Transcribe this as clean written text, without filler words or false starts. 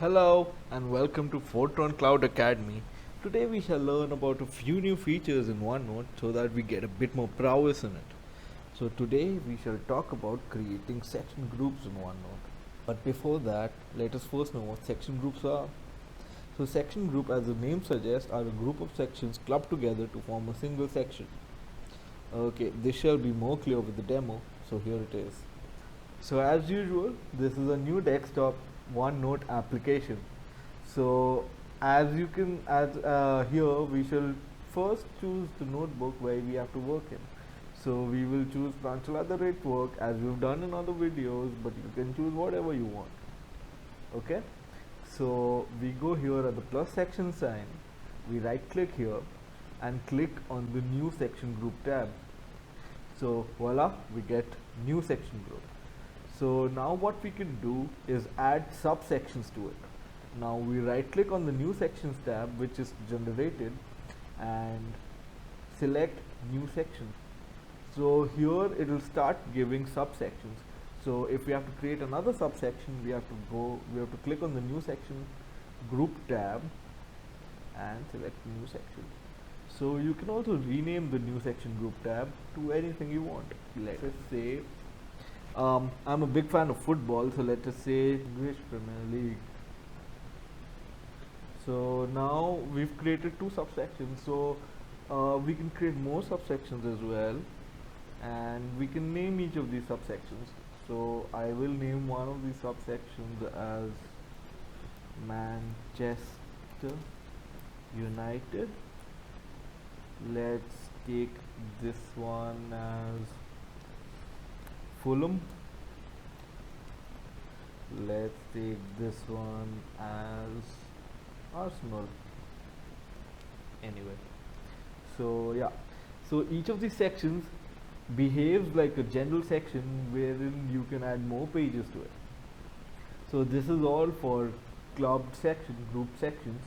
Hello and welcome to Foetron Cloud Academy. Today we shall learn about a few new features in OneNote so that we get a bit more prowess in it. So today we shall talk about creating section groups in OneNote. But before that, let us first know what section groups are. So section group, as the name suggests, are a group of sections clubbed together to form a single section. Okay, this shall be more clear with the demo, so here it is. So as usual, this is a new desktop OneNote application. So as here we shall first choose the notebook where we have to work in. So we will choose Pranchal@work as we've done in other videos, but you can choose whatever you want. Okay. So we go here at the plus section sign. We right click here and click on the new section group tab. So voila, we get new section group. So now what we can do is add subsections to it. Now we right click on the new sections tab which is generated and select new section. So here it will start giving subsections. So if we have to create another subsection, we have to click on the new section group tab and select new section. So you can also rename the new section group tab to anything you want. Let us say I'm a big fan of football, so let us say English Premier League. So now we've created two subsections, so we can create more subsections as well, and we can name each of these subsections. So I will name one of these subsections as Manchester United. Let's take this one as Fulham. Let's take this one as Arsenal. Anyway, so yeah, so each of these sections behaves like a general section wherein you can add more pages to it. So this is all for clubbed section, group sections.